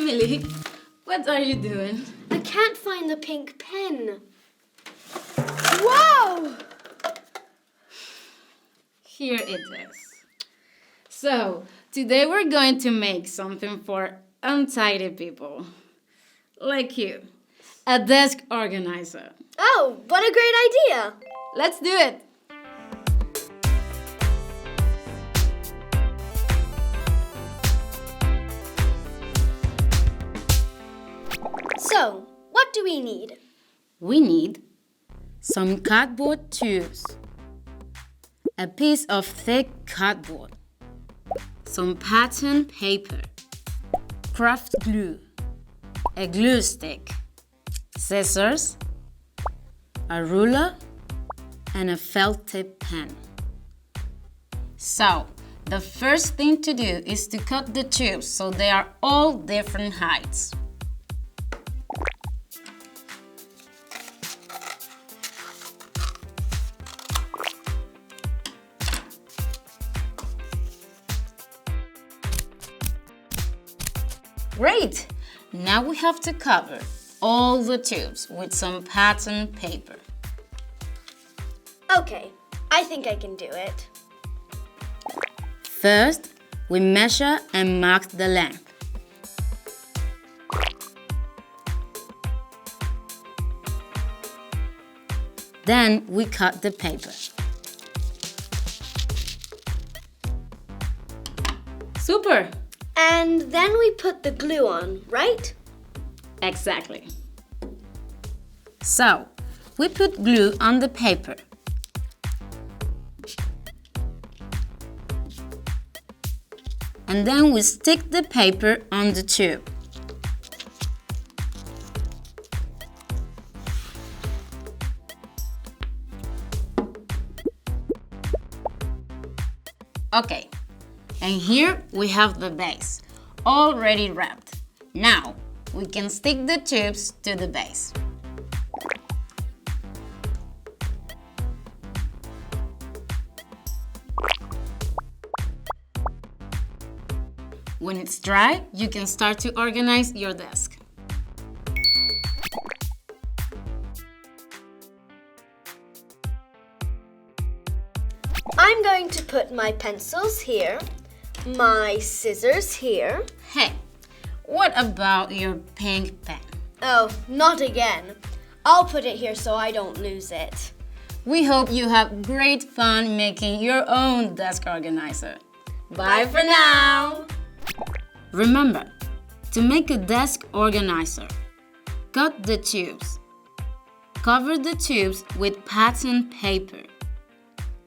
Emily, what are you doing? I can't find the pink pen. Whoa! Here it is. So, today we're going to make something for untidy people. Like you. A desk organizer. Oh, what a great idea! Let's do it! So, what do we need? We need some cardboard tubes, a piece of thick cardboard, some pattern paper, craft glue, a glue stick, scissors, a ruler, and a felt tip pen. So, the first thing to do is to cut the tubes so they are all different heights. Great! Now we have to cover all the tubes with some pattern paper. Okay, I think I can do it. First, we measure and mark the length. Then we cut the paper. Super! And then we put the glue on, right? Exactly. So, we put glue on the paper. And then we stick the paper on the tube. Okay, and here we have the base, already wrapped. Now, we can stick the tubes to the base. When it's dry, you can start to organize your desk. I'm going to put my pencils here, my scissors here. Hey, what about your pink pen? Oh, not again. I'll put it here so I don't lose it. We hope you have great fun making your own desk organizer. Bye for now! Remember, to make a desk organizer, cut the tubes. Cover the tubes with pattern paper.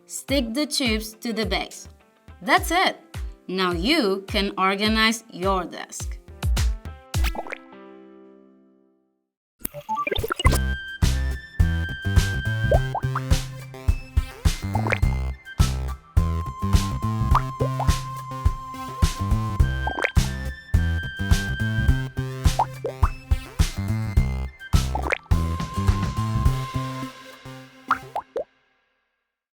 Stick the tubes to the base. That's it! Now you can organize your desk.